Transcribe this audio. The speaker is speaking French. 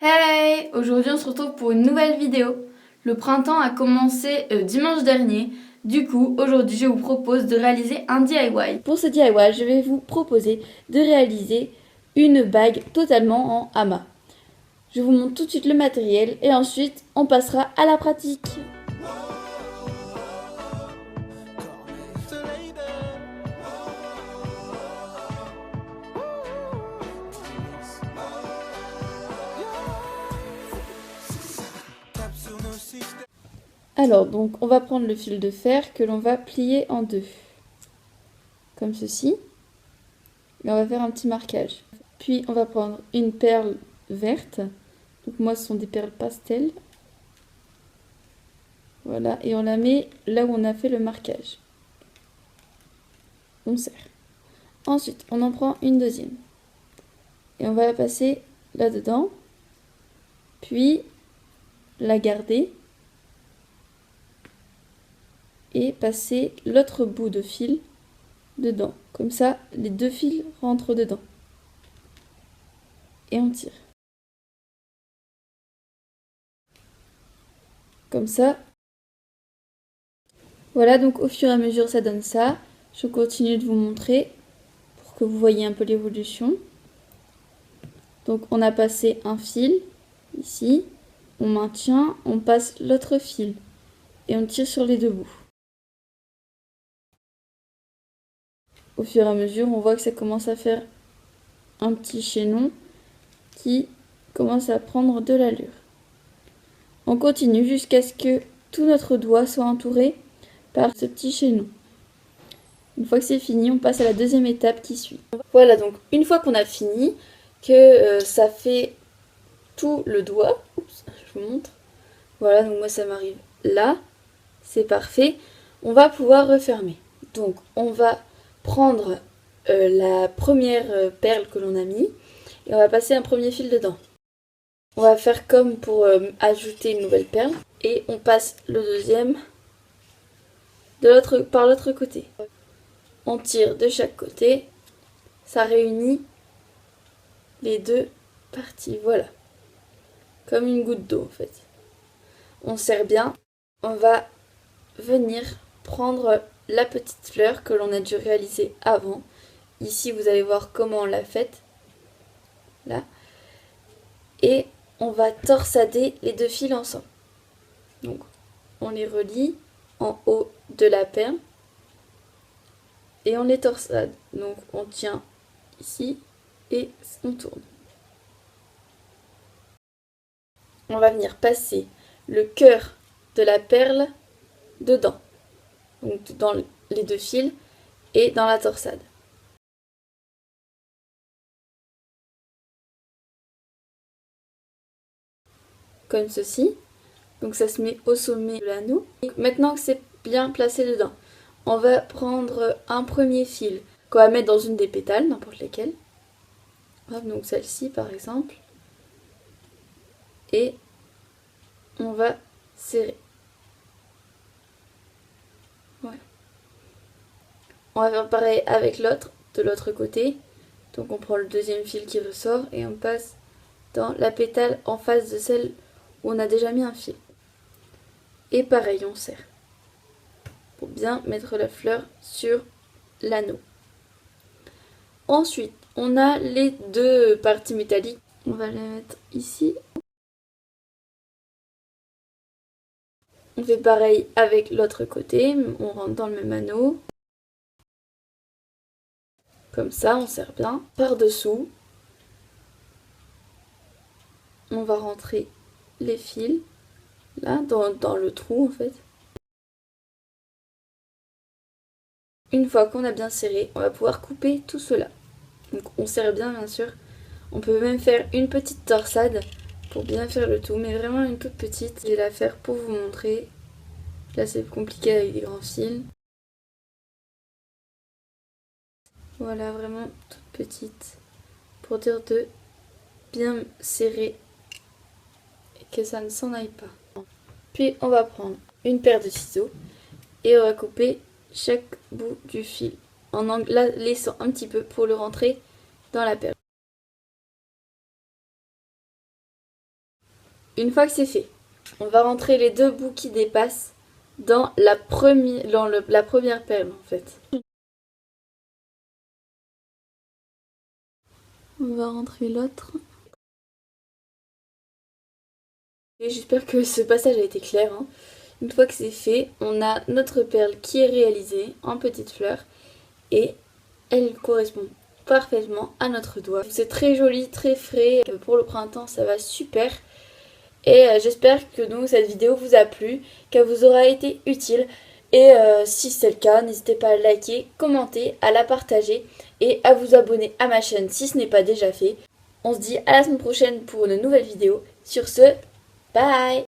Hey! Aujourd'hui on se retrouve pour une nouvelle vidéo. Le printemps a commencé dimanche dernier. Du coup, aujourd'hui je vous propose de réaliser un DIY. Pour ce DIY, je vais vous proposer de réaliser une bague totalement en hama. Je vous montre tout de suite le matériel et ensuite on passera à la pratique. Alors, donc, on va prendre le fil de fer que l'on va plier en deux. Comme ceci. Et on va faire un petit marquage. Puis, on va prendre une perle verte. Donc, moi, ce sont des perles pastel. Voilà. Et on la met là où on a fait le marquage. On serre. Ensuite, on en prend une deuxième. Et on va la passer là-dedans. Puis, la garder. Et passer l'autre bout de fil dedans. Comme ça, les deux fils rentrent dedans. Et on tire. Comme ça. Voilà, donc au fur et à mesure, ça donne ça. Je continue de vous montrer pour que vous voyez un peu l'évolution. Donc on a passé un fil ici. On maintient, on passe l'autre fil. Et on tire sur les deux bouts. Au fur et à mesure, on voit que ça commence à faire un petit chaînon qui commence à prendre de l'allure. On continue jusqu'à ce que tout notre doigt soit entouré par ce petit chaînon. Une fois que c'est fini, on passe à la deuxième étape qui suit. Voilà, donc une fois qu'on a fini, que ça fait tout le doigt, oups, je vous montre. Voilà, donc moi ça m'arrive là, c'est parfait. On va pouvoir refermer. Donc on va prendre la première perle que l'on a mis et on va passer un premier fil dedans. On va faire comme pour ajouter une nouvelle perle et on passe le deuxième par l'autre côté. On tire de chaque côté, ça réunit les deux parties, voilà. Comme une goutte d'eau en fait. On serre bien, on va venir prendre la petite fleur que l'on a dû réaliser avant. Ici vous allez voir comment on l'a faite, là. Et on va torsader les deux fils ensemble. Donc on les relie en haut de la perle et on les torsade. Donc on tient ici et on tourne. On va venir passer le cœur de la perle dedans, donc dans les deux fils et dans la torsade. Comme ceci. Donc ça se met au sommet de l'anneau. Maintenant que c'est bien placé dedans, on va prendre un premier fil qu'on va mettre dans une des pétales, n'importe lesquelles. Hop, donc celle-ci par exemple. Et on va serrer. Voilà. On va faire pareil avec l'autre, de l'autre côté. Donc on prend le deuxième fil qui ressort et on passe dans la pétale en face de celle où on a déjà mis un fil. Et pareil, on serre. Pour bien mettre la fleur sur l'anneau. Ensuite, on a les deux parties métalliques. On va les mettre ici. On fait pareil avec l'autre côté. On rentre dans le même anneau. Comme ça, on serre bien. Par-dessous, on va rentrer les fils. Là, dans le trou en fait. Une fois qu'on a bien serré, on va pouvoir couper tout cela. Donc on serre bien sûr. On peut même faire une petite torsade pour bien faire le tout, mais vraiment une toute petite. Je vais la faire pour vous montrer. Là c'est compliqué avec des grands fils. Voilà, vraiment toute petite. Pour dire de bien serrer et que ça ne s'en aille pas. Puis on va prendre une paire de ciseaux et on va couper chaque bout du fil en la laissant un petit peu pour le rentrer dans la perle. Une fois que c'est fait, on va rentrer les deux bouts qui dépassent dans la première perle en fait. On va rentrer l'autre. Et j'espère que ce passage a été clair, hein. Une fois que c'est fait, on a notre perle qui est réalisée en petites fleurs et elle correspond parfaitement à notre doigt. C'est très joli, très frais. Pour le printemps, ça va super. Et j'espère que donc cette vidéo vous a plu, qu'elle vous aura été utile. Et si c'est le cas, n'hésitez pas à liker, commenter, à la partager et à vous abonner à ma chaîne si ce n'est pas déjà fait. On se dit à la semaine prochaine pour une nouvelle vidéo. Sur ce, bye!